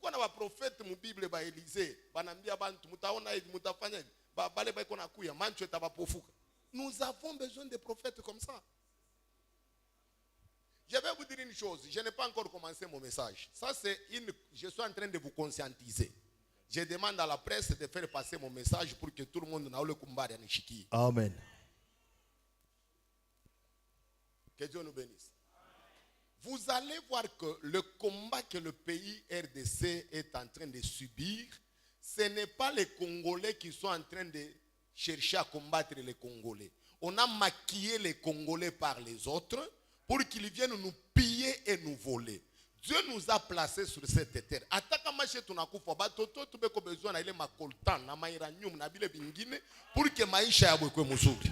kulikuwa na baprofete mu Bible ba Elise banambia bantu mutaona hivi mutafanya hivi bale baiko nakuya mancho etabapofuka. Nous avons besoin de prophètes comme ça. Je vais vous dire une chose, je n'ai pas encore commencé mon message. Ça c'est je suis en train de vous conscientiser. Je demande à la presse de faire passer mon message pour que tout le monde n'a le combat à Nishiki. Amen. Que Dieu nous bénisse. Vous allez voir que le combat que le pays RDC est en train de subir, ce n'est pas les Congolais qui sont en train de chercher à combattre les Congolais. On a maquillé les Congolais par les autres pour qu'ils viennent nous piller et nous voler. Dieu nous a placés sur cette terre. Ataka mache tunakufa batoto tubeko besoin na ile makoltan na mairanium na bile bingine pour que maisha yabo kwe muzuri.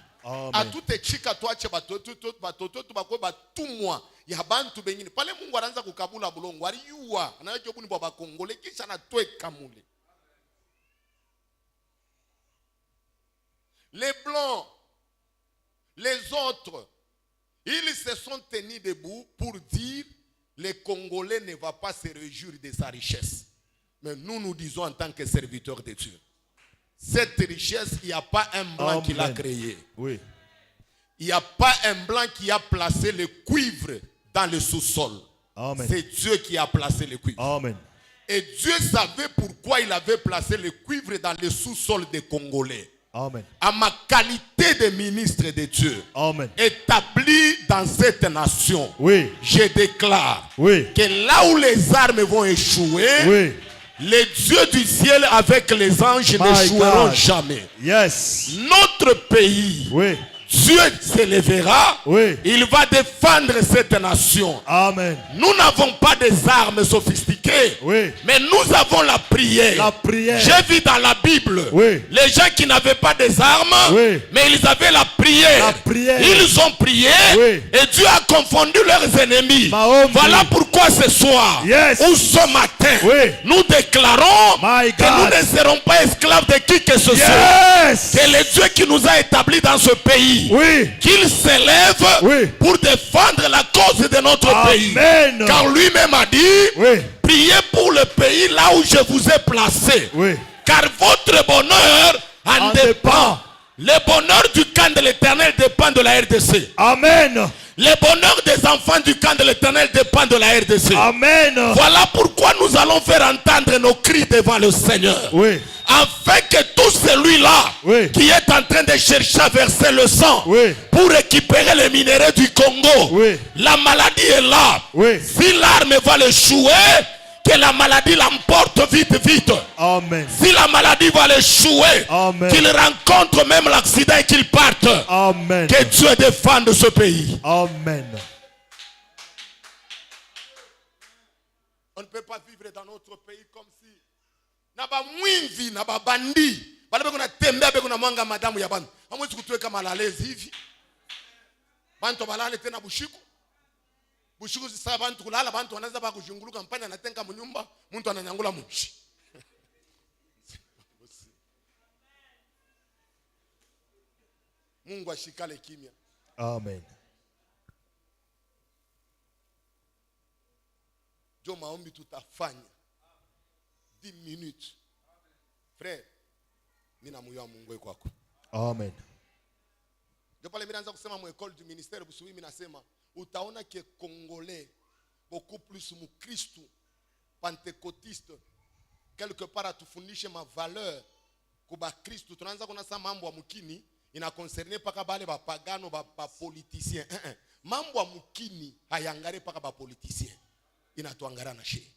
Atute chika tuache batoto tubakwe batumwa ya bantu bengine. Pale Mungu anaanza kukabula bulongo aliyua anayoje buni baba Kongole kisha na tweka mule. Les blancs, les autres, ils se sont tenus debout pour dire les Congolais ne vont pas se réjouir de sa richesse. Mais nous disons en tant que serviteurs de Dieu, cette richesse, il n'y a pas un blanc qui l'a créée. Oui. Il n'y a pas un blanc qui a placé le cuivre dans le sous-sol. C'est Dieu qui a placé le cuivre. Amen. Et Dieu savait pourquoi il avait placé le cuivre dans le sous-sol des Congolais. Amen. À ma qualité de ministre de Dieu, Amen, établi dans cette nation, oui, je déclare, oui, que là où les armes vont échouer, oui, les dieux du ciel avec les anges n'échoueront jamais. Yes. Notre pays, oui, Dieu s'élèvera, oui, il va défendre cette nation. Amen. Nous n'avons pas des armes sophistiquées, oui, mais nous avons la prière. La prière. J'ai vu dans la Bible, oui, les gens qui n'avaient pas des armes, oui, mais ils avaient la prière. La prière. Ils ont prié, oui, et Dieu a confondu leurs ennemis. Maombi. Voilà pourquoi ce soir, yes, ou ce matin, oui, nous déclarons que nous ne serons pas esclaves de qui que ce yes, soit. Que le Dieu qui nous a établis dans ce pays, oui, qu'il s'élève, oui, pour défendre la cause de notre pays. Amen. Car lui-même a dit, oui, priez pour le pays là où je vous ai placé. oui, Car votre bonheur en dépend. Le bonheur du camp de l'Éternel dépend de la RDC. Amen. Le bonheur des enfants du camp de l'Éternel dépend de la RDC. Amen. Voilà pourquoi nous allons faire entendre nos cris devant le Seigneur. Oui. Afin que tout celui-là, oui, qui est en train de chercher à verser le sang, oui, pour récupérer les minéraux du Congo, oui, la maladie est là. Oui. Si l'arme va le chouer, que la maladie l'emporte vite, vite. Amen. Si la maladie va le chouer, qu'il rencontre même l'accident et qu'il parte. Amen. Que Dieu défende ce pays. Amen. On ne peut pas vivre dans notre pays comme si naba mwinvi naba bandi bale beko na tembea beko na mwanga madamu ya bantu hamwezi kutuweka malalezi hivi bantu balale tena bushiku sasa bantu kulala bantu wanaanza ba kujunguluka mpanya anatenga mnyumba mtu ananyangula mshi. Mungu ashikale kimya. Amen. Jo maombi tutafanya 10 minutes. Frère, mimi namuyoa Mungu kwako. Amen. Ndio pale mimi naanza kusema mu école du ministère busubi mimi nasema utaona que Congolais beaucoup plus mu Kristo pentecôtiste quelque part atufundishe ma valeur kuba Kristo tunaanza kunasa mambo ya mukini ina concerne paka bale ba pagano ba politicien. Mambo ya mukini hayangare paka ba politicien. Inatuangara na shehe.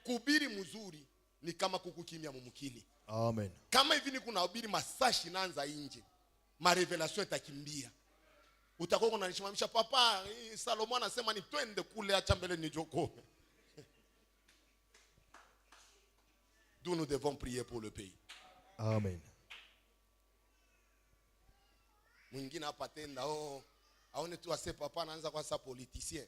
Kubiri mzuri ni kama kukukimia mumukini. Amen. Kama hivi ni kuna ubiri masashi naanza nje, ma revelation itakimbia. Utakuwa unanishimamisha papa, Salomo anasema ni twende kule acha mbele ni joko. D'où nous devons prier pour le pays. Amen. Mwingine hapa tenda aone tu ase papa anaanza kwa sa politicien.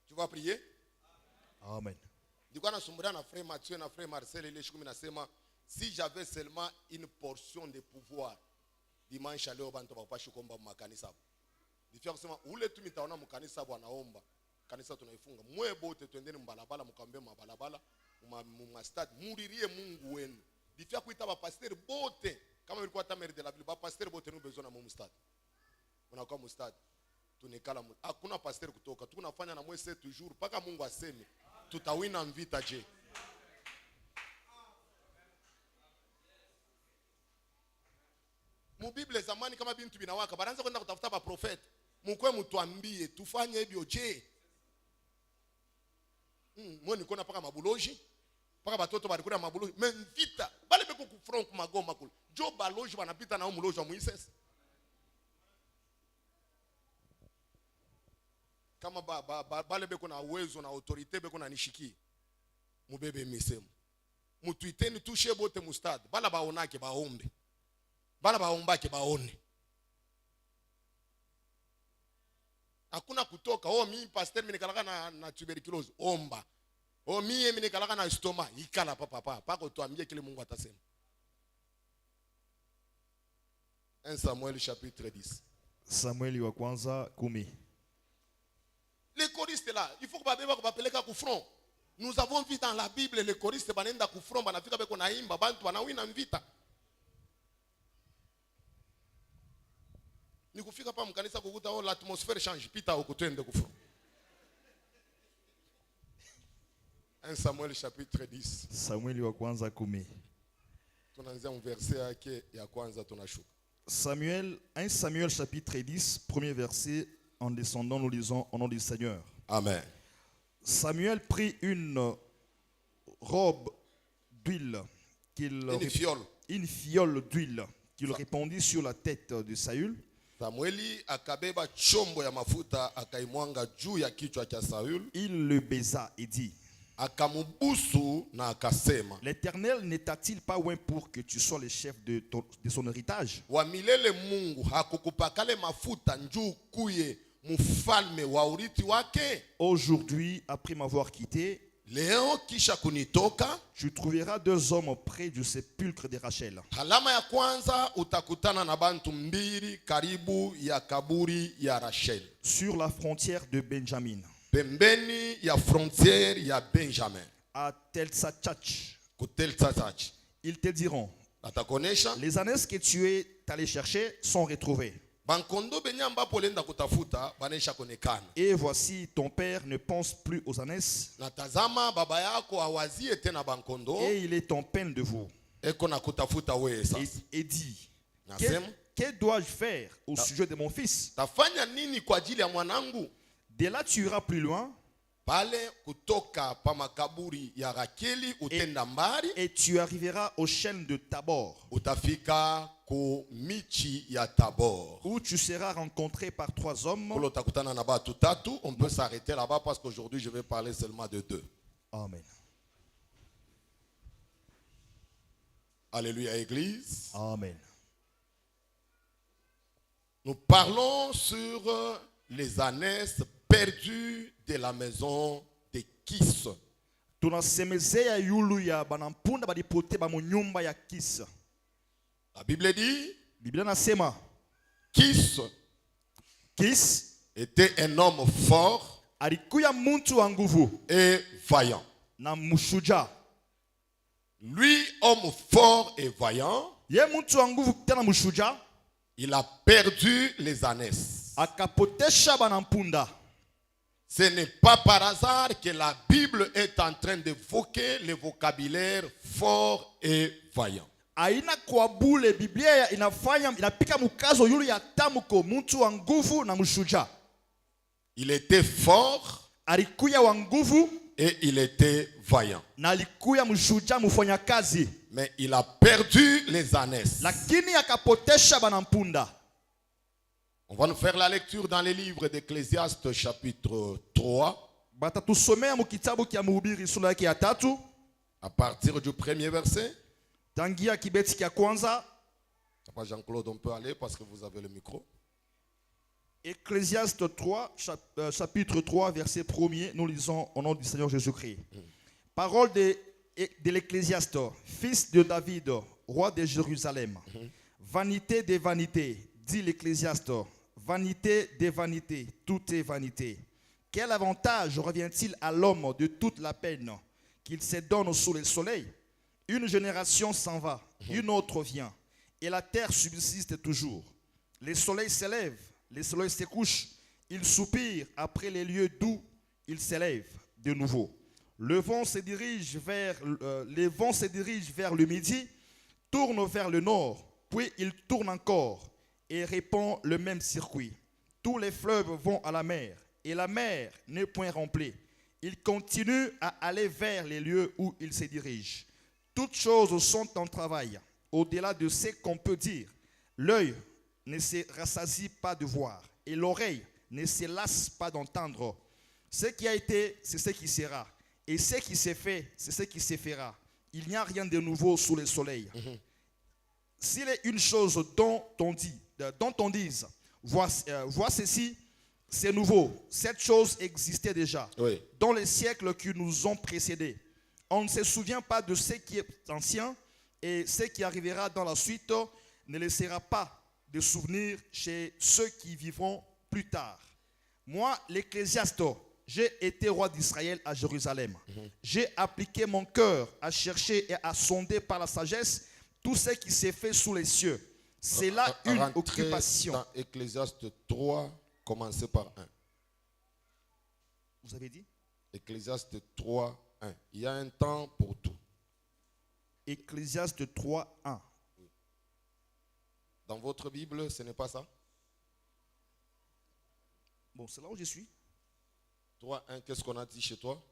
Tu vas prier? Amen. Ndiko anasumbulia na frère Mathieu na frère Marcel ile siku mimi nasema si j'avais seulement une portion de pouvoir dimanche leo bantu bapashi kuomba makanisa. Difia kusema ule tu mitaona mkanisa bwana omba. Kanisa tunaifunga. Mwe bote twendeni mbalabala mkambe mabalabala mu stade muririe Mungu wenu. Difia kuita ba pasteur bote kama ilikuwa hata mère de la ville ba pasteur bote nous besoin na mu stade. Unakuwa mu stade. Tunekala hakuna pasteur kutoka. Tunafanya na mwe 7 jours paka Mungu aseme tutawina mvita je. Mu Bible zamani kama bintu binawaka banaanza kwenda kutafuta ba prophet. Mukwe mtuambie tufanye hivyo je. Mwe nikona paka mabuloji. Paka batoto balikuwa mabuloji. Memvita bale beko ku front ku magoma kule. Jo baloji banapita na umuloji wa Moises. Kama bale beko na uwezo na autorite beko na nishiki. Mubebe misemo. Mutuiteni tushe bote mustad. Bala baonake baombe. Bala baombake baone. Hakuna kutoka. Oh mimi pastor mimi nikalaka na tuberculose. Omba. Oh mimi nikalaka na stoma. Ikala papa. Pako tuambie kile Mungu atasema. 1 Samuel chapitre 10. Samueli wa kwanza 10. Les choristes là, il faut que babeba bapeleka ku front. Nous avons vu dans la Bible les choristes banenda ku front banafika beko naimba bantu banawina mvita. Ni kufika pa mkanisa kukuta l'atmosphère change pita ukutende ku front. 1 Samuel chapitre 10. Samueli wa kwanza 10. Tunaanzia verset yake ya kwanza tunashuka. 1 Samuel chapitre 10, premier verset. En descendant, nous lisons au nom du Seigneur. Amen. Samuel prit une robe d'huile, une fiole d'huile qu'il répandit sur la tête de Saül. Samueli akabeba chombo ya mafuta akaimwanga juu ya kichwa cha Saül. Il le baisa et dit: akamubusu na akasema, l'Éternel n'est-il pas loin pour que tu sois le chef de son héritage? Wa milele Mungu hakukupakale mafuta njuu kuye mfalme wa urithi wake? Aujourd'hui, après m'avoir quitté, leo kisha kunitoka, tu trouveras 2 hommes près du sépulcre de Rachel. Alama ya kwanza utakutana na bantu mbili karibu ya kaburi ya Rachel. Sur la frontière de Benjamin. Pembeni ya frontière ya Benjamin. À Tel-Satsach. Tel-Satsach. Ils te diront: atakonesha, les ânesses que tu es allé chercher sont retrouvées. Bankondo benyamba polenda kutafuta banesha konekana. Et voici ton père ne pense plus aux ânesses. Natazama baba yako awazie tena bankondo. Et il est en peine de vous. Eko na kutafuta wewe sasa. Et dit: nasema, que dois-je faire au sujet de mon fils? Tafanya nini kwa ajili ya mwanangu? De là tu iras plus loin. Pale kutoka pa makaburi ya Rakeli utenda mbali. Et tu arriveras aux chênes de Tabor. Utafika ku michi ya Tabor. Où tu seras rencontré par 3 hommes. Kule utakutana na batu tatu. On peut s'arrêter là-bas parce qu'aujourd'hui je vais parler seulement de 2. Amen. Alléluia église. Amen. Nous parlons sur les ânesses perdues de la maison de Kis. Tunasemezea yulu ya banampunda balipote ba munyumba ya Kis. La Bible dit, Biblia nasema, Kis était un homme fort, alikuya muntu wa nguvu et vaillant. Na mushuja. Lui, homme fort et vaillant, ye muntu wa nguvu tena mushuja, il a perdu les ânesses. Akapotesha banampunda. Ce n'est pas par hasard que la Bible est en train d'évoquer le vocabulaire fort et vaillant. Aina kwa bule Biblia inapika mukazo yulu ya tamuko muntu wa nguvu na mushuja. Il était fort, alikuya wa nguvu, et il était vaillant. Na alikuya mushuja mufanya kazi. Mais il a perdu les ânesses. Lakini akapotesha banampunda. On va nous faire la lecture dans les livres d'Ecclésiaste chapitre 3. Batatusomea mu kitabu kia Mhubiri sura yake ya 3. À partir du premier verset. Tangia kibeti kia kwanza. Jean-Claude, on peut aller parce que vous avez le micro. Ecclésiaste 3, chapitre 3, verset 1er, nous lisons au nom du Seigneur Jésus-Christ. Parole de l'Ecclésiaste, fils de David, roi de Jérusalem. Vanité des vanités, dit l'Ecclésiaste, Vanité des vanités, tout est vanité. Quel avantage revient-il à l'homme de toute la peine qu'il se donne sous le soleil? Une génération s'en va, une autre vient, et la terre subsiste toujours. Le soleil s'élève, le soleil se couche, il soupire après les lieux d'où il s'élève de nouveau. Le vent se dirige vers le midi, tourne vers le nord, puis il tourne encore et répand le même circuit. Tous les fleuves vont à la mer, et la mer n'est point remplie. Il continue à aller vers les lieux où il se dirige. Toutes choses sont en travail, au-delà de ce qu'on peut dire. L'œil ne se rassasie pas de voir, et l'oreille ne se lasse pas d'entendre. Ce qui a été, c'est ce qui sera. Et ce qui s'est fait, c'est ce qui se fera. Il n'y a rien de nouveau sous le soleil. S'il est une chose dont on dise, vois ceci, c'est nouveau. Cette chose existait déjà dans les siècles qui nous ont précédés. On ne se souvient pas de ce qui est ancien, et ce qui arrivera dans la suite ne laissera pas de souvenir chez ceux qui vivront plus tard. Moi, l'Ecclésiaste, j'ai été roi d'Israël à Jérusalem. J'ai appliqué mon cœur à chercher et à sonder par la sagesse tout ce qui s'est fait sous les cieux. C'est là une occupation. Dans Ecclésiaste 3, commencez par 1. Vous avez dit? Ecclésiaste 3, 1. Il y a un temps pour tout. Ecclésiaste 3, 1. Dans votre Bible, ce n'est pas ça? Bon, c'est là où je suis. 3, 1, qu'est-ce qu'on a dit chez toi?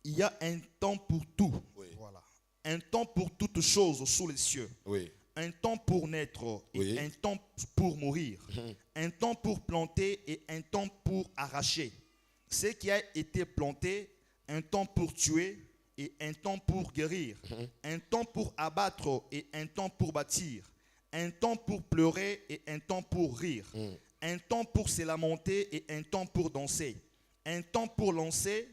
Il y a un temps pour tout. Voilà. Un temps pour toutes choses sous les cieux. Un temps pour naître et un temps pour mourir. Un temps pour planter et un temps pour arracher. Ce qui a été planté, un temps pour tuer et un temps pour guérir. Un temps pour abattre et un temps pour bâtir. Un temps pour pleurer et un temps pour rire. Un temps pour se lamenter et un temps pour danser. Un temps pour lancer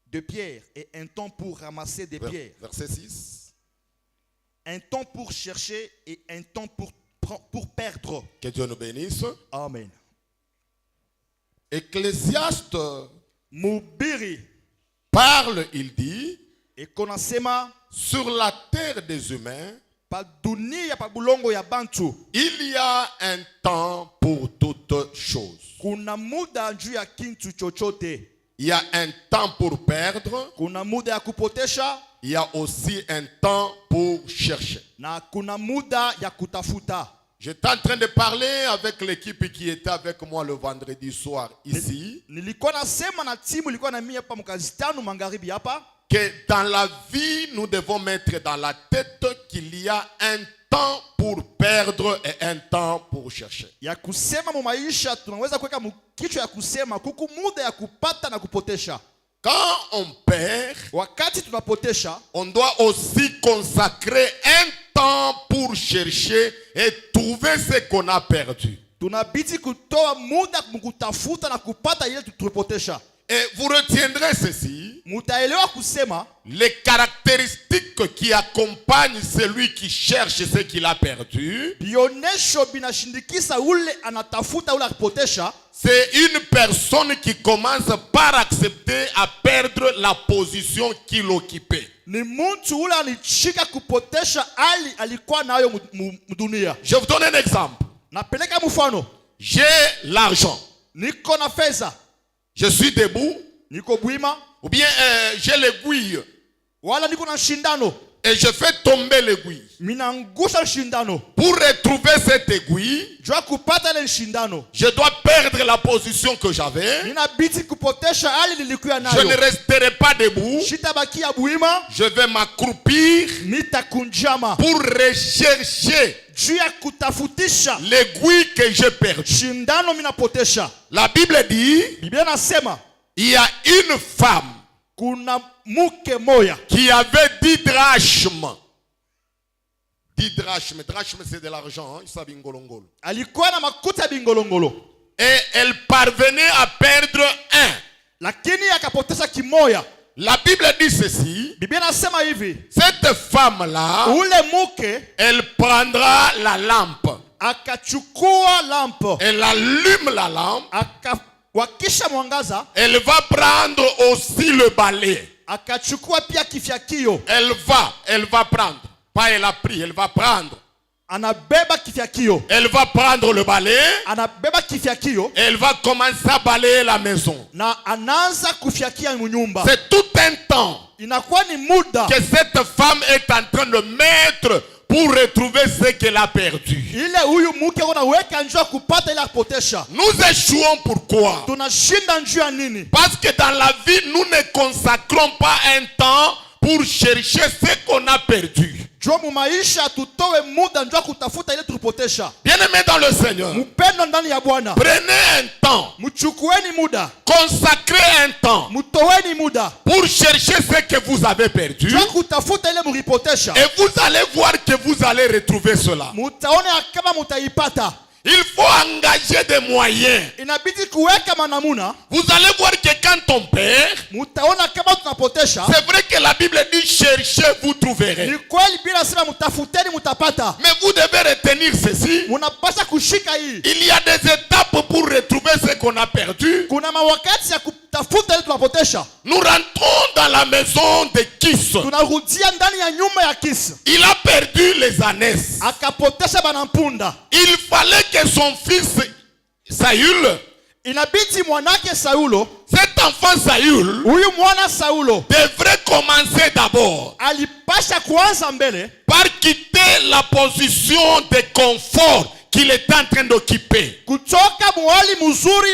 de pierres et un temps pour ramasser des pierres. Verset 6. Un temps pour chercher et un temps pour perdre. Que Dieu nous bénisse. Amen. Ecclésiaste Mubiri parle, il dit, et konasema sur la terre des humains, pa dunia pa bulongo ya bantu il y a un temps pour toutes choses. kuna muda juu ya kintu chochote. Il y a un temps pour perdre. Kuna muda ya kupotesha. Il y a aussi un temps pour chercher. Na kuna muda ya kutafuta. J'étais en train de parler avec l'équipe qui était avec moi le vendredi soir ici. Nilikuwa nasema na timu ilikuwa na mimi hapa mkazi tano magharibi hapa. Que dans la vie, nous devons mettre dans la tête qu'il y a un temps pour perdre et un temps pour chercher. Ya kusema mu maisha tunaweza kuweka kichwa ya kusema kuku muda ya kupata na kupotesha. Quand on perd, wakati tunapotesha, on doit aussi consacrer un temps pour chercher et trouver ce qu'on a perdu. Tunabidi kutoa muda kutafuta na kupata ile tulipotesha. Et vous retiendrez ceci. Mutaelewa kusema les caractéristiques qui accompagnent celui qui cherche ce qu'il a perdu. Bionesho binashindikisa ule anatafuta ule akipotesha. C'est une personne qui commence par accepter à perdre la position qu'il occupait. Ni mtu ule alichika kupotesha ali alikuwa nayo mdunia. Je vous donne un exemple. Napeleka mfano. J'ai l'argent. Niko na fedha. Je suis debout. Niko bwima. Ou bien j'ai l'aiguille. Wala niko na shindano. Et je fais tomber l'aiguille. Minangusha shindano. Pour retrouver cette aiguille, je dois perdre la position que j'avais. Je ne resterai pas debout. Je vais m'accroupir pour rechercher l'aiguille que j'ai perdue. La Bible dit, il y a une femme qui avait 10 drachmes. 10 drachmes. Drachmes, c'est de l'argent. Hein? Et elle parvenait à perdre un. La Bible dit ceci. Cette femme-là, elle prendra la lampe. akachukua lampo, elle allume la lampe, akawakisha mwangaza, elle va prendre aussi le balai. akachukua pia kifyakio, Elle va prendre. Pas elle a pris, elle va prendre. anabeba kifyakio, Elle va prendre le balai. anabeba kifyakio, Elle va commencer à balayer la maison. na anaanza kufyakia nyumba. C'est tout un temps Inakuwa ni muda que cette femme est en train de mettre pour retrouver ce qu'elle a perdu. ile huyu mke anaweka njoo kupata ile apotesha. Nous échouons pourquoi? Tunashinda njoo ya nini? Parce que dans la vie, nous ne consacrons pas un temps pour chercher ce qu'on a perdu. Njoo mu maisha tutoe muda njoo kutafuta ile tulipotesha. Bien-aimés dans le Seigneur, Mpendo ndani ya Bwana, prenez un temps, mchukueni muda, consacrez un temps mtoweni muda pour chercher ce que vous avez perdu. njoo kutafuta ile mlipotesha. Et vous allez voir que vous allez retrouver cela. Mutaona kama mutaipata. Il faut engager des moyens. Inabidi kuweka manamuna. Vous allez voir que quand on perd, Mutaona kama tunapotesha. c'est vrai que la Bible dit cherchez, vous trouverez. Ni kweli bila sema mtafuteni mutapata. Mais vous devez retenir ceci. Munapaswa kushika hii. Il y a des étapes pour retrouver ce qu'on a perdu. Kuna mawakati ya kutafuta ile tunapotesha. Nous rentrons dans la maison de Kis. Tunarudia ndani ya nyumba ya Kis. Il a perdu les ânesses. Akapotesha banampunda. Il fallait que son fils Saül, Inabidi mwanake Saulo, cet enfant Saül, huyu mwana Saulo devrait commencer d'abord alipasha kuanza mbele par quitter la position de confort qu'il était en train d'occuper. kutoka mwali mzuri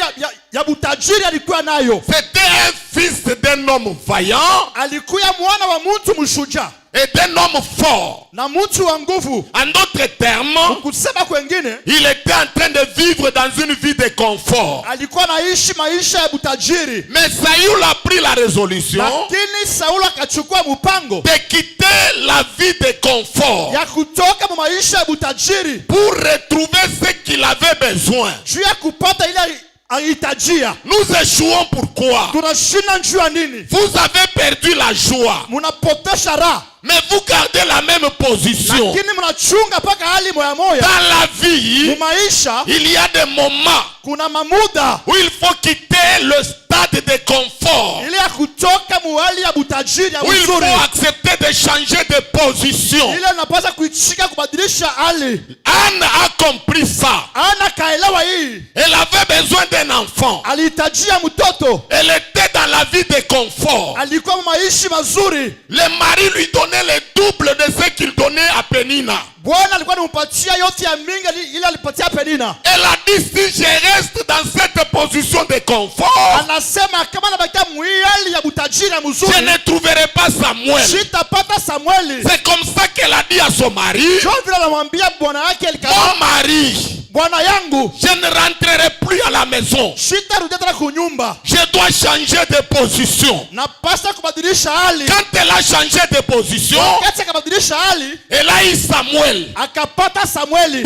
ya butajiri alikuwa nayo. C'était un fils d'un homme vaillant Alikuwa mwana wa mtu mshuja et d'un homme fort. na mtu wa nguvu. En d'autres termes, Kusema kwengine, il était en train de vivre dans une vie de confort. alikuwa naishi maisha ya butajiri. Mais Saül a pris la résolution Lakini Saulo akachukua mpango de quitter la vie de confort ya kutoka mu maisha ya butajiri pour retrouver ce qu'il avait besoin. juu ya kupata ile alihitajia. Nous échouons pourquoi? Tunashinda njuu ya nini? Vous avez perdu la joie, Munapotesha raha, mais vous gardez la même position. lakini mnachunga paka hali moya moya. Dans la vie, Mu maisha il y a des moments kuna mamuda où il faut quitter le stade de confort, ile ya kutoka mu hali ya butajiri ya où il faut uzuri. accepter de changer de position. Ile napaswa kuichika kubadilisha hali. Anne a compris ça. Ana kaelewa hii. Elle avait besoin d'un enfant. Alihitajia mtoto. Elle était dans la vie de confort. Alikuwa mu maisha mazuri. Le mari lui donnait le double de ce qu'il donnait à Pénina. Bwana alikuwa anampatia yote ya mingi ile alipatia Penina. Elle a dit, si je reste dans cette position de confort, Anasema kama nabakia mwili ya butajiri ya je mzuri, ne trouverai pas Samuel. sitapata Samueli. C'est comme ça qu'elle a dit à son mari, Ndio vile anamwambia bwana yake Elikana, mon mari, bwana yangu, je ne rentrerai plus à la maison. sitarudia tena kunyumba. Je dois changer de position. Napasa kubadilisha hali. Quand elle a changé de position, Wakati akabadilisha hali, elle a eu Samuel. akapata Samueli.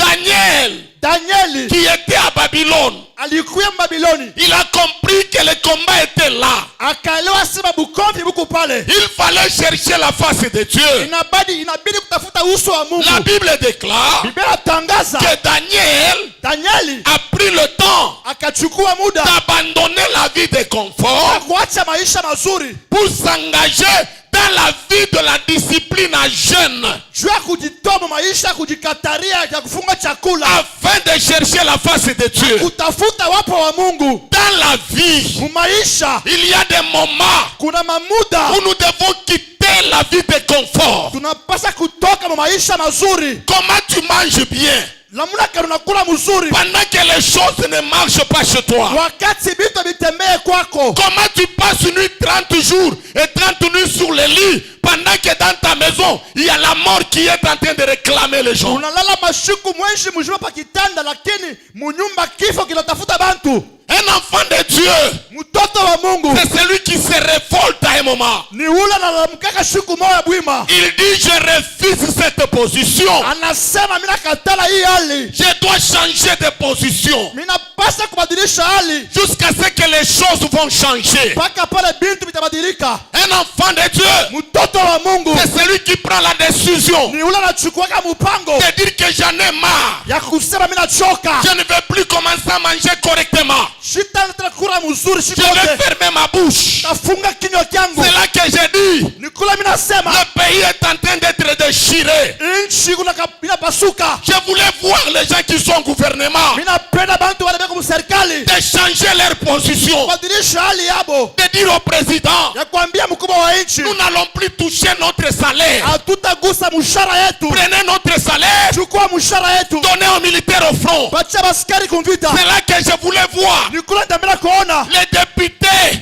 Danieli Qui était à Babylone. alikuwa Babiloni. Il a compris que le combat était là. Akaelewa sema bukomvi buko pale. Il fallait chercher la face de Dieu. Inabidi kutafuta uso wa Mungu. La Bible déclare Biblia tangaza que Daniel a pris le temps akachukua muda d'abandonner la vie de confort kuacha maisha mazuri pour s'engager dans la vie de la discipline à jeûne, juu ya kujitoa maisha kujikataria ya kufunga chakula afin de chercher la face de Dieu. kutafuta wapo wa Mungu. Dans la vie, Mu maisha il y a des moments kuna mamuda où nous devons quitter la vie de confort. tunapasa kutoka mu maisha mazuri. Comment tu manges bien Namna kama unakula mzuri pendant que les choses ne marchent pas chez toi? wakati vitu vitembee kwako. Comment tu passes une nuit 30 jours et 30 nuits sur le lit pendant que dans ta maison il y a la mort qui est en train de réclamer les gens? Unalala mashuku mwenshi mzima pa kitanda, lakini munyumba kifo kinatafuta bantu. Un enfant de Dieu, Mtoto wa Mungu c'est celui qui se révolte à un moment. ni ule analamkaka siku moja bwima. Il dit, je refuse cette position. Anasema mimi nakatala hii hali. Je dois changer de position Mimi napasa kubadilisha hali jusqu'à ce que le les choses vont changer. Mpaka pale bintu vitabadilika. Un enfant de Dieu, Mtoto wa Mungu c'est celui qui prend la décision ni ule anachukuaga mpango de dire que j'en ai marre. ya kusema mimi nachoka. Je ne vais plus commencer à manger correctement. Sitaanza kula mzuri Je siku vais yote. fermer ma bouche. Tafunga kinywa changu. C'est là que j'ai dit, Ni kula mimi nasema le pays est en train d'être déchiré. nchi kuna inapasuka. Je voulais voir les gens qui sont au gouvernement Mimi napenda bantu wale beko mserikali de changer leur position, badilisha hali yabo, de dire au président, ya kuambia mkubwa wa nchi nous n'allons plus toucher notre salaire. hatutagusa mshahara yetu. Prenez notre salaire, Chukua mshahara yetu, donnez aux militaires au front. patia baskari kumvita. C'est là que je voulais voir Ni kula ndamela kuona les députés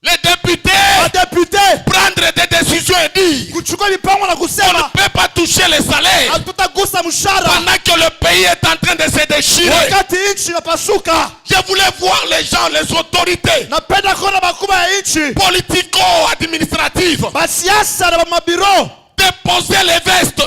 madepute prendre des décisions et dire, kuchukua mipango na on ne kusema peut pas toucher les salaires hatutagusa mshahara pendant que le pays est en train de se déchirer. wakati nchi inapasuka. Je voulais voir les gens, les autorités Napenda kuona makubwa ya nchi, politico-administratives basiasa na mabiro déposer les vestes,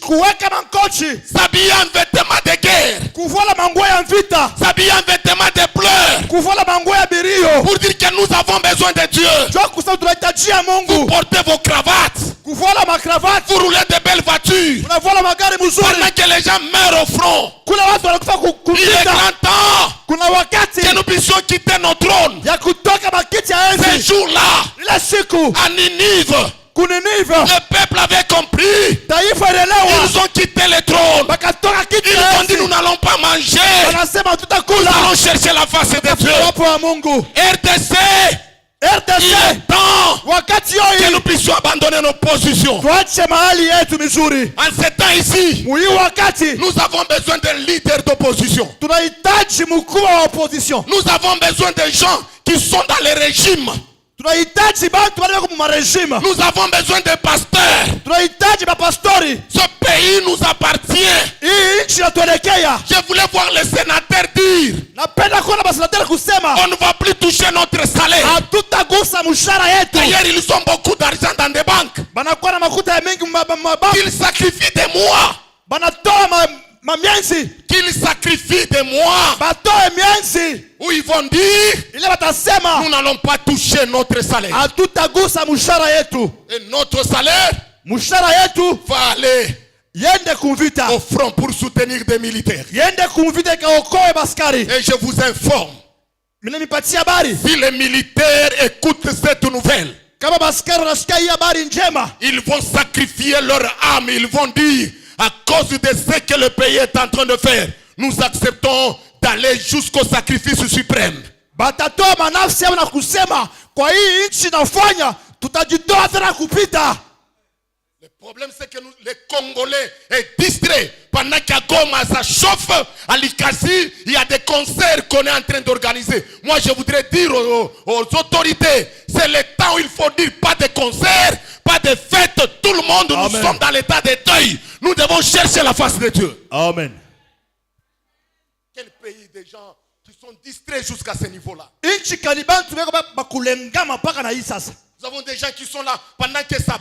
kuweka mankochi, s'habiller en vêtements de guerre, kuvala manguo ya vita, s'habiller en vêtements de pleurs, kuvala manguo ya birio, pour dire que nous avons besoin de Dieu. jua kusema tunahitajia Mungu, Portez vos cravates, kuvala makravati, vous roulez de belles voitures, unavala magari mzuri. pendant que les gens meurent au front. Kuna watu wanakufa Il est kuvita. grand temps Kuna wakati que nous puissions quitter nos trônes. ya kutoka makiti ya Ces enzi. jours-là, Ile siku à Ninive, kuninive le peuple avait compris. taifa elewa, Ils ont quitté les trônes. bakatoka kiti Ils ya ont dit, nous enzi, n'allons pas manger. wanasema Nous tutakula allons chercher la face de Dieu. wapo wa Mungu. RDC, il RDC est temps wakati que yoi nous puissions abandonner nos positions. tuache mahali yetu mizuri. En ce temps ici, Muhii wakati nous avons besoin d'un leader d'opposition. tunahitaji mkubwa wa opposition, Nous avons besoin de gens qui sont dans les régimes. tunahitaji bantu wale wako marejima, Nous avons besoin de pasteurs. tunahitaji mapastori. Ce pays nous appartient. Hii nchi inatuelekea. Je voulais voir les sénateurs dire, Napenda kuona basenateri kusema on ne va plus toucher notre salaire. hatutagusa mshahara yetu. D'ailleurs, ils ont beaucoup d'argent dans des banques. Banakuwa na makuta ya mingi mabanki, Qu'ils sacrifient des mois. banatoa mamienzi, Qu'ils sacrifient des mois. batoe mienzi Où ils vont dire, ile batasema nous n'allons pas toucher notre salaire. hatutagusa mshahara yetu. Et notre salaire Mshahara yetu va aller yende kumvita, au front pour soutenir des militaires. yende kumvita ikaokoe baskari. Et je vous informe, Mimi nipatie habari, si les militaires écoutent cette nouvelle, kama baskari wanasikia hii habari njema, ils vont sacrifier leur âme. Ils vont dire, à cause de ce que le pays est en train de faire, nous acceptons d'aller jusqu'au sacrifice suprême. batatoa manafsi yao na kusema kwa hii nchi inafanya tutajitoa tena kupita. Le problème, c'est que nous, les Congolais, est distrait. Pendant qu'à Goma, ça chauffe, à Likasi, il y a des concerts qu'on est en train d'organiser. Moi, je voudrais dire aux autorités, c'est le temps où il faut dire pas de concerts, pas de fêtes. Tout le monde, Amen. Nous sommes dans l'état de deuil. Nous devons chercher la face de Dieu. Amen. Quel pays des gens qui sont distraits jusqu'à ce niveau-là. Nchi kanibantu beko bakulengama mpaka na hii sasa. Nous avons des gens qui sont là pendant que ça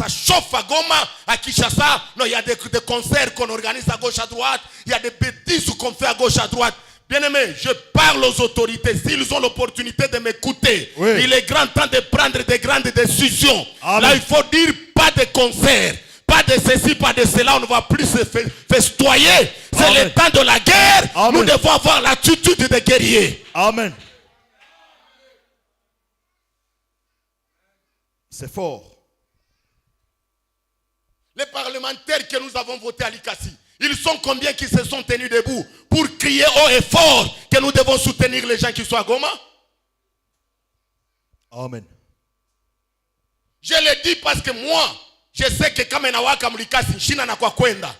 chauffe à Goma, à Kinshasa. Non, il y a des concerts qu'on organise à gauche, à droite. Il y a des bêtises qu'on fait à gauche, à droite. Bien-aimés, je parle aux autorités. S'ils ont l'opportunité de m'écouter, oui, il est grand temps de prendre des grandes décisions. Amen. Là, il faut dire pas de concert, pas de ceci, pas de cela. On ne va plus se festoyer. C'est Amen. le temps de la guerre. Amen. Nous devons avoir l'attitude des guerriers. Amen. C'est fort. Les parlementaires que nous avons votés à Likasi, ils sont combien qui se sont tenus debout pour crier haut et fort que nous devons soutenir les gens qui sont à Goma? Amen. Je le dis parce que moi, je sais que kama inawaka mlikasi nshina na kwa kwenda.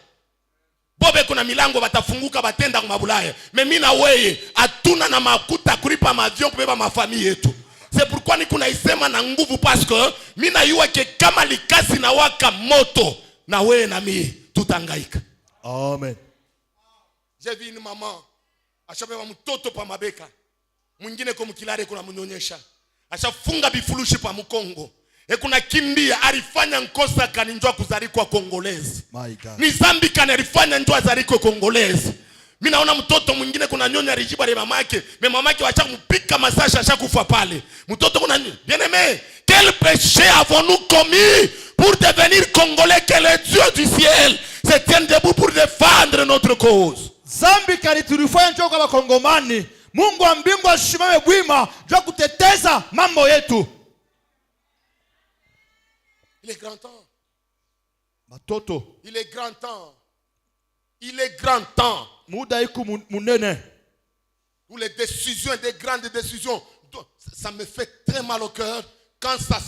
Bobe kuna milango batafunguka batenda kumabulaya. Mimi na weye atuna na makuta kulipa mavion kubeba mafamili yetu. C'est pourquoi ni kuna isema na nguvu parce que mina yuwa ke kama likasi na waka moto na weye na mie tutangaika. Amen. J'ai vu une maman ashabeba mtoto pa mabeka. Mwingine kwa mkilare kuna mnyonyesha. Ashafunga bifurushi pa mkongo. Kuna kimbia alifanya nkosa kaninjwa kuzarikwa Kongolezi. My God. Ni zambi kanalifanya njwa zarikwe Kongolezi. Mimi naona mtoto mwingine kuna nyonya rijiba ya mamake, mais mamake wacha kumpika masashi ashakufa pale. Mtoto kuna bien-aimé, quel péché avons-nous commis pour devenir congolais que le Dieu du ciel se tienne debout pour défendre notre cause? Zambi kalitulifanya njoka bakongomani. Mungu wa mbingu ashimame bwima jua kuteteza mambo yetu. Il est grand temps. Matoto. Il est grand temps. Il est grand temps. Muda iku munene. Où les décisions, des grandes décisions, ça me fait très mal au cœur quand ça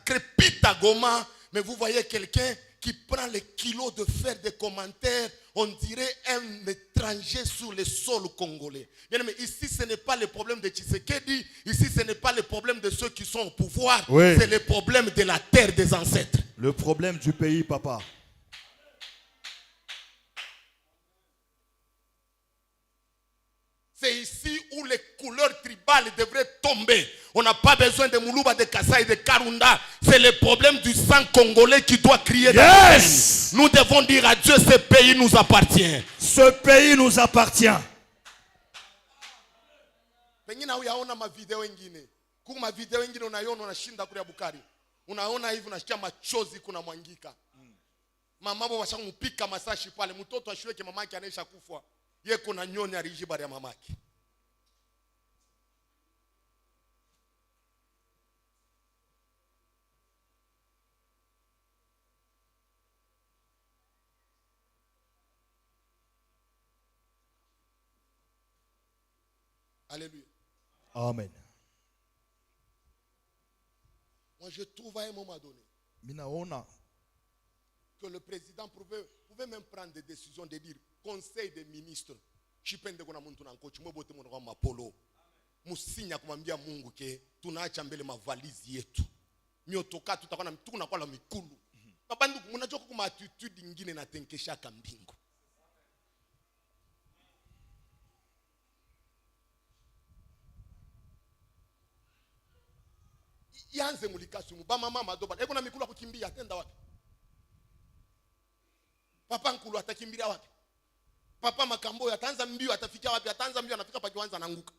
crépite à Goma. Mais vous voyez quelqu'un qui prend les kilos de faire des commentaires, on dirait un étranger sur le sol congolais. Bien, mais ici, ce n'est pas le problème de Tshisekedi, ici, ce n'est pas le problème de ceux qui sont au pouvoir, oui. C'est le problème de la terre des ancêtres. Le problème du pays, papa. C'est ici où les couleurs tribales devraient tomber. On n'a pas besoin de Moulouba, de Kassai, de Karunda. C'est le problème du sang congolais qui doit crier. Yes! Nous devons dire à Dieu, ce pays nous appartient. Ce pays nous appartient. Pengine uyaona mavideo wengine. Kwa mavideo wengine unaiona unashinda kule Bukari. Unaona hivi unasikia machozi kuna mwangika. Mamabo washampika masashi pale. Mtoto ashweke mamake anaisha kufa. Ye kuna nyonya rijiba ya mamake. Alléluia. Amen. Moi je trouve à un moment donné Minaona que le président pouvait même prendre des décisions de dire conseil des ministres. Chipende kuna muntu na nkochi mbote mwana kama mapolo. Musinya kumwambia Mungu ke tunaacha mbele mavalizi yetu. Miotoka tutakuwa na tukuna kwa la mikulu. Papa ndugu mnajua kwa attitude nyingine na tenkesha kambingo. Yanze mulikasi mubama mama doba. Eko na mikulu kukimbia atenda wapi? Papa nkulu atakimbilia wapi? Papa Makambo ataanza mbio atafikia wapi? Ataanza mbio anafika pa kiwanja anaanguka.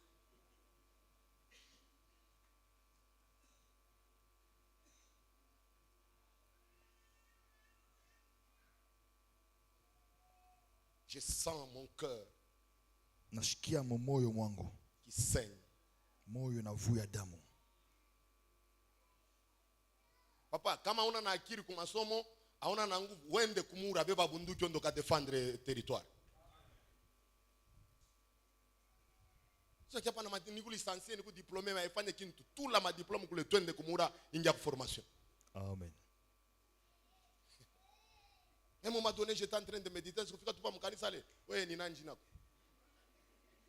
Je sens mon cœur nashikia moyo mwangu qui saigne. Moyo navuya damu. Papa, kama una na akili kwa masomo, hauna na nguvu, wende kumura beba bunduki ondoka défendre territoire. Sio kiapa na niku licencié niku diplômé mais ifanye kintu tout la ma diplôme kule twende kumura ingia kwa formation. Amen. À un moment donné, j'étais en train de méditer, je suis tout mkanisa le. Ouais, ni nani nako.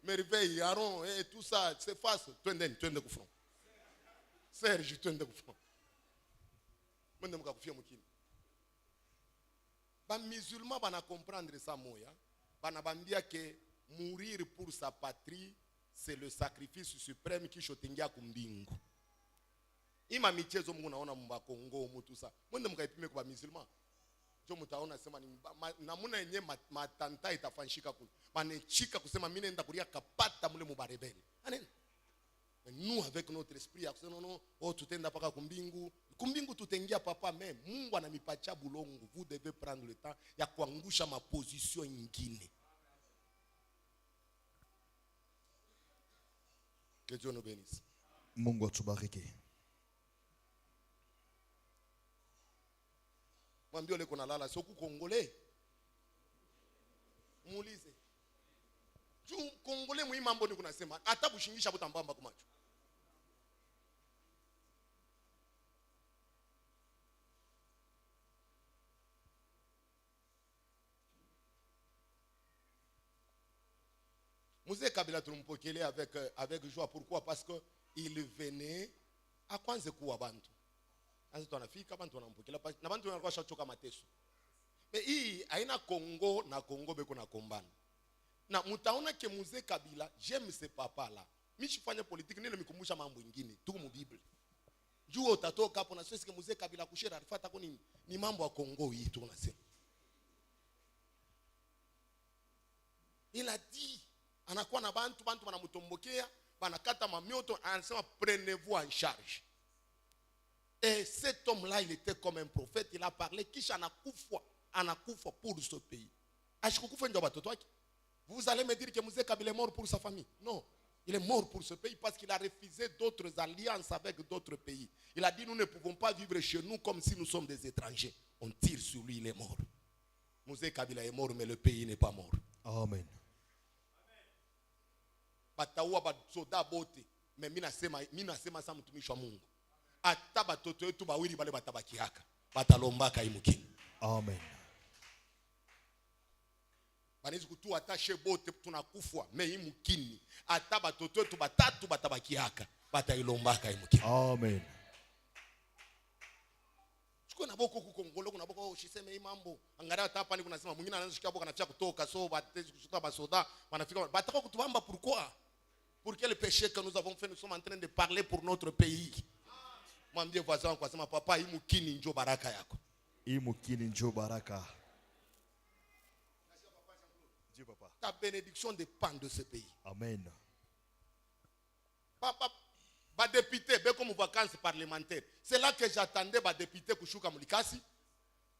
Merveille, Aaron et tout ça, c'est face, twende ku front. Serge twende ku front. Mwende mkakufia mkini. Ba musulman bana comprendre ça moya, bana bambia que mourir pour sa patrie c'est le sacrifice suprême qui shotingia kumbingu. Ima michezo Mungu naona mba Kongo mutu sa. Mwende mkaipime kwa musulman. Jo mutaona sema ni namuna yenye matanta itafanshika kule. Manechika kusema mimi nenda kulia kapata mule mubarebele. Anene. Nous avec notre esprit non non oh tutenda paka kumbingu. Kumbingu tutengia papa mais Mungu anamipatia bulongo. Vous devez prendre le temps ya kuangusha ma position nyingine. Que Dieu nous bénisse. Mungu atubariki. Mwambie ole kuna lala sio kukongole. Muulize. Juu kongole mwi mambo ni kunasema hata kushingisha butambamba kumacho. Mzee Kabila tulumpokelea avec joie. Pourquoi? Parce que il venait à kwanza kuwa bantu. Sasa tunafika bantu wanampokela na bantu wanakuwa shachoka mateso. Hii haina Kongo na Kongo beko na kombana. Na mutaona ke Mzee Kabila, j'aime ce papa là. Mimi sifanye politique nile mikumbusha mambo mengine. Tuko mu Bible. Jua utatoka hapo na sio sike Mzee Kabila kushera alifuata kwa nini? Ni mambo ya Kongo hii tunasema. Il a dit, anakuwa na bantu wanamutombokea, banakata mamioto, anasema prenez-vous en charge. Et cet homme-là, il était comme un prophète, il a parlé, kisha anakufa pour ce pays. Ashikukufa ndio batoto wake. Vous allez me dire que Mzee Kabila est mort pour sa famille. Non, il est mort pour ce pays parce qu'il a refusé d'autres alliances avec d'autres pays. Il a dit, nous ne pouvons pas vivre chez nous comme si nous sommes des étrangers. On tire sur lui, il est mort. Mzee Kabila est mort, mais le pays n'est pas mort. Amen. Bataua basoda bote, mais mina sema sa mtumishi wa Mungu. Ata batoto yetu bawili bale batabakiaka. Batalombaka imukini. Amen. Banezi kutu atashe bote tunakufwa me imukini. Ata batoto yetu batatu batabakiaka. Batailombaka imukini. Amen. Chukua na boko kukongolo kuna boko ushiseme imambo. Angalia hata hapa ni kuna sema mwingine anaanza shikia boka anafia kutoka so batezi kushuta basoda wanafika bataka kutubamba pourquoi? Pour quel péché que nous avons fait, nous sommes en train de parler pour notre pays. Mwambie voisin wako asema papa imukini njo baraka yako. Imukini njo baraka. Dieu papa. Ta bénédiction dépend de ce pays. Amen. Papa ba député be comme vacances parlementaires. C'est là que j'attendais ba député kushuka mulikasi.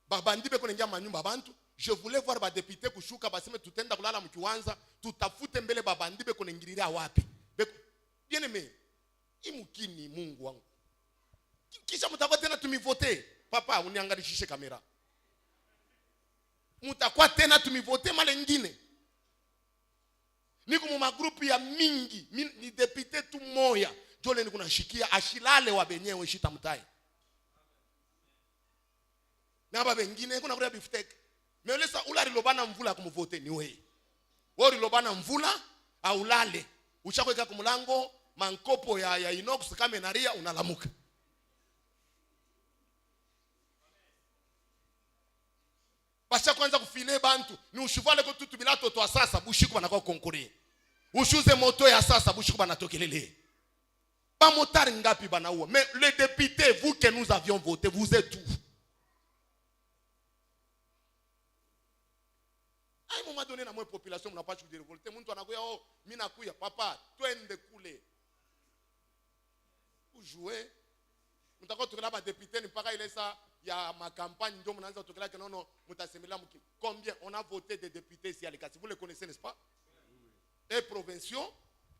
Ba bandi be konengia manyumba bantu. Je voulais voir ba député kushuka baseme tutenda kulala mkiwanza, tutafute mbele ba bandi be konengiriria wapi. Bien aimé, imukini Mungu wangu. Kisha mutakuwa tena tumivote. Papa, uniangalishishe kamera. Mutakuwa tena tumivote male ngine. Niko mu magrupu ya mingi, ni depute tu moya. Jole ni kuna shikia, ashilale wa benyewe shita mutai. Na haba bengine, kuna kura biftek. Meolesa ula rilobana mvula kumuvote ni wei. Ori lobana mvula, aulale. Ushakweka kumulango, mankopo ya inox kame naria unalamuka. Basha kwanza kufile bantu, ni ushuvale ko tutu bilato to sasa bushiku banako konkure. Ushuze moto ya sasa bushiku banatokelele. Ba motari ngapi banaua. Mais les députés, vous que nous avions voté, vous êtes où? À un moment donné, dans la population, on n'a pas de révolter. Muntu anakuya oh, mina kuya papa, twende kule. Vous jouez. Mutako tukela ba député ni paka ile sa ya ma campagne ndio mnaanza tukela que non mutasemela mki. Combien on a voté des députés ici à l'État? Vous les connaissez n'est-ce pas? Et provinciaux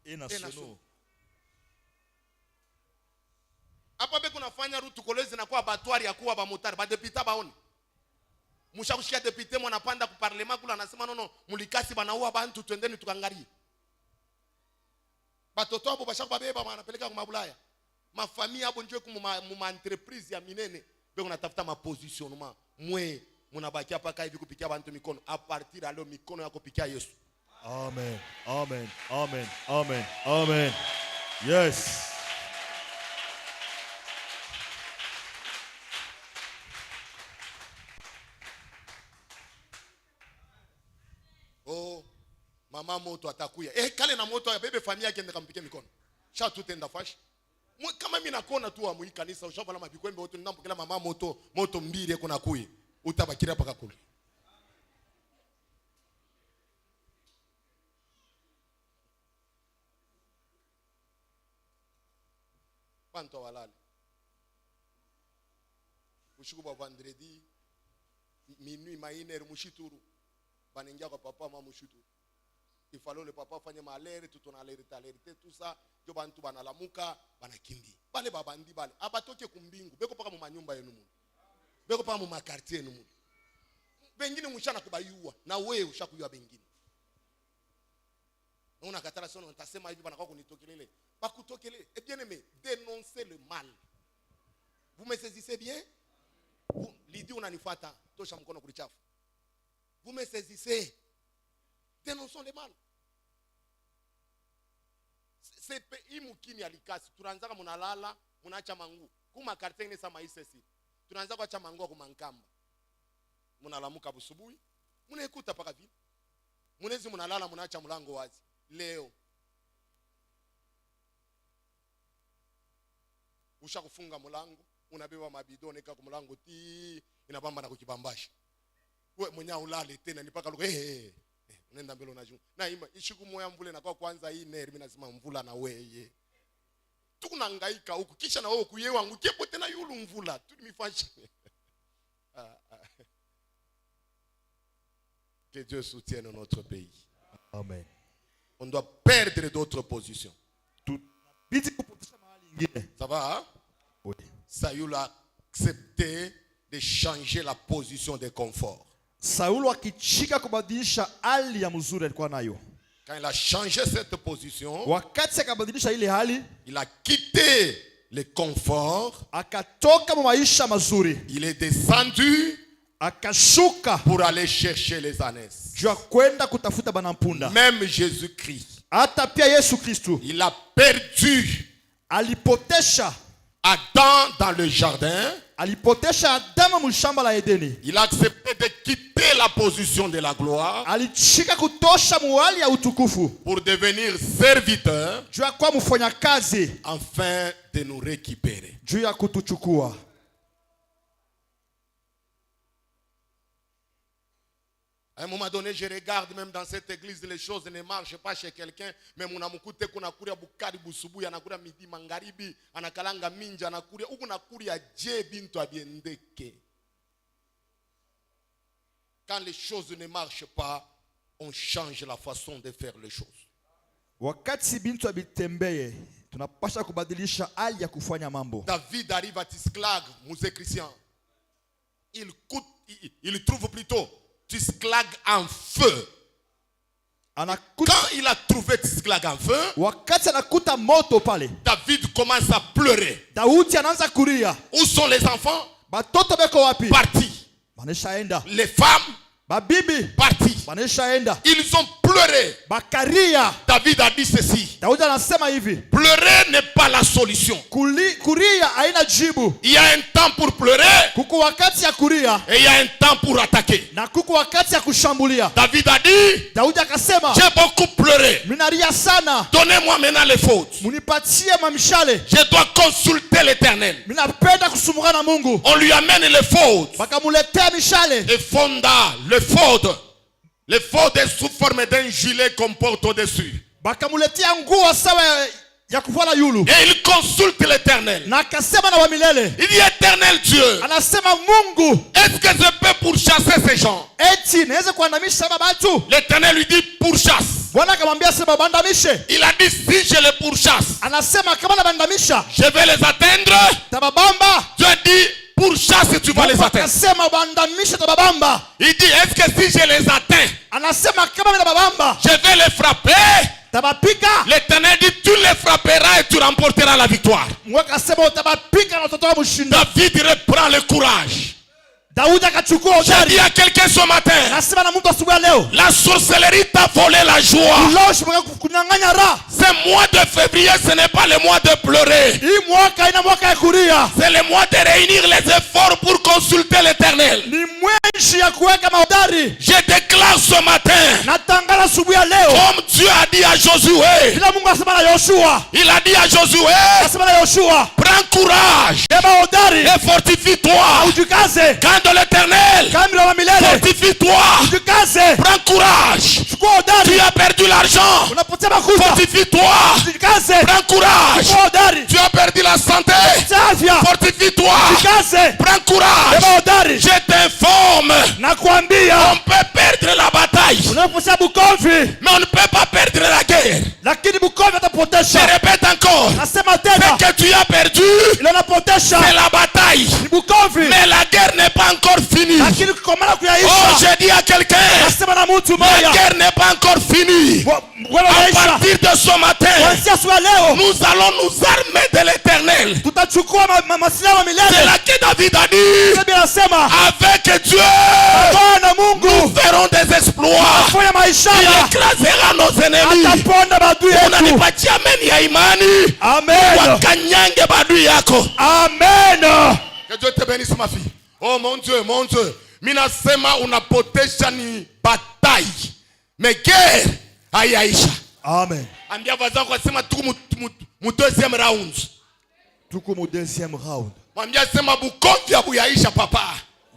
et nationaux. Hapa be kunafanya rutu kolezi na kwa batwari ya kuwa ba motari ba député baoni. Mushakushikia député mwanapanda ku parlement kula anasema nono mulikasi banaua bantu twendeni tukangalie. Batoto hapo bashaka beba wanapeleka kwa mabulaya. Mafamia hapo njoo kuma entreprise ya minene beko natafuta ma positionnement. Mwe munabakia paka hivi kupikia bantu mikono a partir ya leo mikono yako pikia Yesu. Amen. Amen. Amen. Amen. Amen. Yes. Oh, mama moto atakuya. Kale na moto ya bebe familia yake ndeka mpike mikono. Sha tutenda fashi. Kama mimi nakona tu wa kanisa ushavala mabikwembe wote ninampokela mama moto mbili kuna kuyi. Utabakira paka kule. Panto walale. Ushuku ba vendredi minuit mainer mushituru. Banengia kwa papa mama mushituru. Il fallait le papa fanye malere tout on alerite tout ça jo bantu banalamuka banakimbi bale babandi bale abatoke kumbingu beko paka mu manyumba yenu mungu beko paka mu makartier yenu mungu bengine mushana kubayua na wewe ushakuyua bengine na unakatala sana utasema hivi bana kwa kunitokelele bakutokele. Et bien aimé, dénoncez le mal. Vous me saisissez bien? Vous lidi unanifuata tosha mkono kulichafu. Vous me saisissez? Dénonçons le mal. C'est imukini alikasi. Tunaanza munalala, munacha mangu. Kuma karteng ni sama isesi. Tunaanza kwa chamangu kwa mankamba. Munalamuka busubuhi. Munaikuta paka vile. Munezi munalala munacha mulango wazi. Leo. Usha kufunga mulango. Unabeba mabido neka kumulango ti. Inabamba na kukibambasha. We mwenye ulale tena nipaka luka. Nenda mbele unajua. Na ishiku moya mvule na kwa kwanza hii neri mimi nasema mvula na wewe. Tukunangaika huku kisha na wewe kuye wangu kepo tena yulu mvula. Tulimifanya. Que Dieu soutienne notre pays. Amen. On doit perdre d'autres positions. Ça va? Hein? Oui. Saül a accepté de changer la position de confort. Saulo akichika kubadilisha hali ya mzuri alikuwa nayo. Quand il a changé cette position, Wakati akabadilisha ile hali, il a quitté le confort, akatoka maisha mazuri, il est descendu akashuka pour aller chercher les ânesses. juu ya kwenda kutafuta banampunda. Même Jésus-Christ, Hata pia Yesu Kristu il a perdu alipotesha Adam dans le jardin. alipotesha Adamu mshamba la Edeni. Il a accepté de quitter la position de la gloire Alichika kutosha muhali ya utukufu pour devenir serviteur juu ya kuwa mfanya kazi, afin de nous récupérer. juu ya kutuchukua. À un moment donné, je regarde même dans cette église, les choses ne marchent pas chez quelqu'un. Mais mon amukute kuna kuria bukari busubuhi, anakuria midi mangaribi, anakalanga minja, anakuria uku nakuria je bintu abiendeke. Quand les choses ne marchent pas, on change la façon de faire les choses. Wakati bintu abitembeye, tunapasha kubadilisha hali ya kufanya mambo. David arrive à Tziklag, musée chrétien. Il trouve plutôt Tziklag en feu. Quand il a trouvé Tziklag en feu, wakati anakuta moto pale, David commence à pleurer. Daudi anaanza kulia. Où sont les enfants? Batoto beko wapi? Partis. Baneshaenda. Les femmes? Babibi Partis. baneshaenda. Ils ont pleuré. Bakaria. David a dit ceci: Daudi anasema hivi, pleurer n'est pas la solution. Kuria haina jibu. Il y a un temps pour pleurer Kuko wakati ya kuria et il y a un temps pour attaquer. na kuko wakati ya kushambulia. David a dit, Daudi akasema, j'ai beaucoup pleuré. minalia sana. Donnez-moi maintenant les fautes. Munipatie mamishale. Je dois consulter l'Éternel. Minapenda kusumbuka na Mungu. On lui amène les fautes. Bakamuletea mishale. Et fonda le faute. Le faute est sous forme d'un gilet qu'on porte au-dessus. Bakamuletea nguo sawa ya kuvala yulu. Et il consulte l'Éternel. Na akasema na wamilele. Il dit, Éternel Dieu, Anasema Mungu, est-ce que je peux pourchasser ces gens? eti naweza kuandamisha babatu? L'Éternel lui dit, pourchasse. Bwana akamwambia sema bandamishe. Il a dit, si je les pourchasse, Anasema kama na bandamisha, je vais les atteindre. tababamba. Dieu dit, pourchasse, tu vas les atteindre. Anasema bandamisha tababamba. Il dit, est-ce que si je les atteins, Anasema kama na babamba, je vais les frapper? tabapika. L'Éternel dit, tu les frapperas et tu remporteras la victoire. Mwaka sema utabapika na utatoa mshinda. David reprend le courage. Daudi akachukua J'ai udari. dit à quelqu'un ce matin, Anasema na mtu asubuhi leo, la sorcellerie t'a volé la joie. uloshi kunyang'anya raha. Ce mois de février, ce n'est pas le mois de pleurer. Hii mwaka ina mwaka ya kuria. C'est le mois de réunir les efforts pour consulter l'Éternel. Ni mwezi ya kuweka maudari. Je déclare ce matin, Natangaza asubuhi leo, comme Dieu a dit à Josué, bila Mungu asema na Yoshua. il a dit à Josué, Asema na Yoshua, prends courage beba udari, et fortifie-toi. ujikaze. Quand de l'Éternel, Kamera wa milele, fortifie-toi. ujikaze. Prends courage. Chukua Tu udari. as perdu l'argent. Unapotea makuta. Fortifie-toi. Ujikaze. Prends courage. Chukua udari. Tu as perdu la santé. Afya. Fortifie-toi. Ujikaze. Prends courage. Beba udari. Je t'informe. Nakwambia, On peut perdre la bataille, unapotea Bukovi, mais on ne peut pas perdre la guerre. lakini Bukovi Je atapotesha. répète encore. Nasema tena, Ce que tu as perdu, ile unapotesha c'est la bataille. ni Bukovi, Mais la guerre n'est pas encore finie. lakini kukomana Oh, kuyaisha. j'ai dit à quelqu'un, Nasema na mtu la moja, guerre n'est pas encore finie. wewe À unaisha. partir de ce matin, Kuanzia asubuhi leo, nous allons nous armer de l'Éternel. tutachukua masilaha C'est milele. là que David a dit, Biblia inasema, avec Dieu, Bwana nous Mungu ferons des exploits. fanya maisha Il écrasera nos ennemis. ataponda maadui yetu. Unanipatia ameni ya imani, Amen. wakanyange badui yako. Amen. Que Dieu te bénisse, ma fille. Oh mon Dieu, mon Dieu. Minasema unapotesha ni bataille, mais guerre haiyaisha. Amen. Ambia wazako wasema tuko mu deuxième round. Tuko mu deuxième round. Mwambia sema Bukovi abuyaisha papa.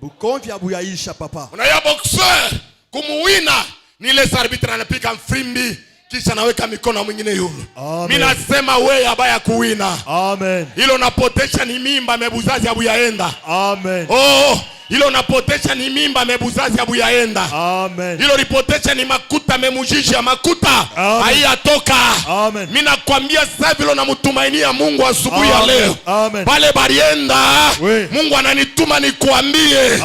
Bukovi abuyaisha papa. Unaya boxeur kumuwina Ni ile arbitra anapiga mfimbi kisha naweka mikono mwingine yule. Amen. Mimi nasema wewe abaya kuwina. Amen. Hilo napotesha ni mimba mebuzazi abuyaenda. Amen. Oh, hilo napotesha ni mimba mebuzazi abuyaenda. Amen. Hilo ripotesha ni makuta memujisha makuta haiyatoka. Amen. Mimi nakwambia sasa vile namtumainia Mungu asubuhi ya leo. Amen. Pale barienda We. Mungu ananituma nikuambie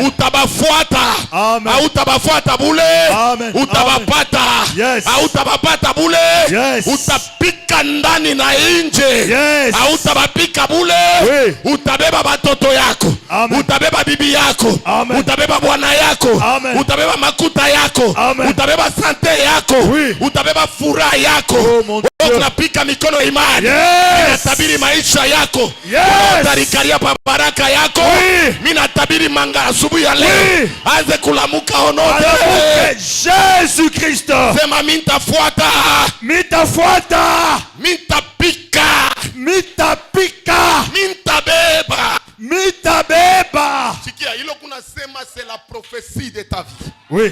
utabafuata. Amen. Hautabafuata bule. Amen. Utabapata. Yes. Hautabapata bule. Yes. Utapika ndani na nje. Yes. Hautabapika bule. We. Utabeba watoto yako. Amen. Utabeba bibi yako. Amen. Utabeba bwana yako. Amen. Utabeba makuta yako. Amen. Utabeba sante yako. Oui. Utabeba furaha yako. Oh, mon Dieu. Unapika mikono imani. Yes. Natabiri maisha yako. Yes. Utarikaria pa baraka yako. Oui. Mimi natabiri manga asubuhi ya leo. Oui. Anze kulamuka onote. Alamuke Jésus Christ. Sema mimi nitafuata. Mitafuata. Mitapika. Mitapika. Mitabeba. Mitabeba. Sikia, hilo kuna sema c'est la prophétie de ta vie. Oui.